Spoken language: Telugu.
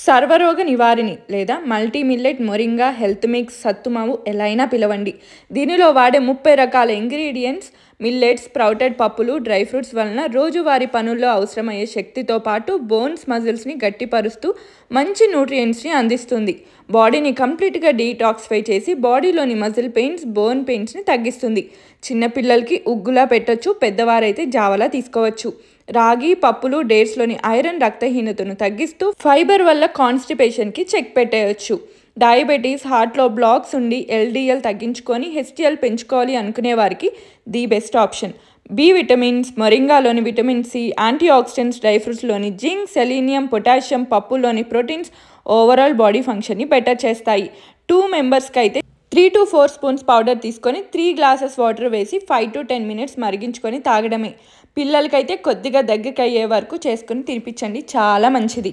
సర్వరోగ నివారిణి లేదా multi millet moringa health mix సత్తుమావు ఎలా అయినా పిలవండి. దీనిలో వాడే 30 రకాల ఇంగ్రీడియంట్స్ మిల్లెట్స్, స్ప్రౌటెడ్ పప్పులు, డ్రై ఫ్రూట్స్ వలన రోజువారీ పనుల్లో అవసరమయ్యే శక్తితో పాటు బోన్స్ మజిల్స్ని గట్టిపరుస్తూ మంచి న్యూట్రియంట్స్ని అందిస్తుంది. బాడీని కంప్లీట్గా డీటాక్సిఫై చేసి బాడీలోని మజిల్ పెయిన్స్, బోన్ పెయిన్స్ని తగ్గిస్తుంది. చిన్నపిల్లలకి ఉగ్గులా పెట్టొచ్చు, పెద్దవారైతే జావలా తీసుకోవచ్చు. రాగి, పప్పులు, డేట్స్లోని ఐరన్ రక్తహీనతను తగ్గిస్తూ ఫైబర్ వల్ల కాన్స్టిపేషన్కి చెక్ పెట్టేయచ్చు. డయాబెటీస్, హార్ట్లో బ్లాక్స్ ఉండి ఎల్డిఎల్ తగ్గించుకొని హెచ్డిఎల్ పెంచుకోవాలి అనుకునే వారికి the best option. B vitamins, మొరింగాలోని vitamin C, antioxidants, dry ఫ్రూట్స్లోని జింక్, సెలీనియం, పొటాషియం, పప్పులోని ప్రోటీన్స్ ఓవరాల్ బాడీ ఫంక్షన్ని బెటర్ చేస్తాయి. 2 మెంబర్స్కి అయితే 3 to 4 స్పూన్స్ పౌడర్ తీసుకొని 3 గ్లాసెస్ వాటర్ వేసి 5 to 10 మినిట్స్ మరిగించుకొని తాగడమే. పిల్లలకైతే కొద్దిగా దగ్గరికి అయ్యే వరకు చేసుకొని తినిపించండి, చాలా మంచిది.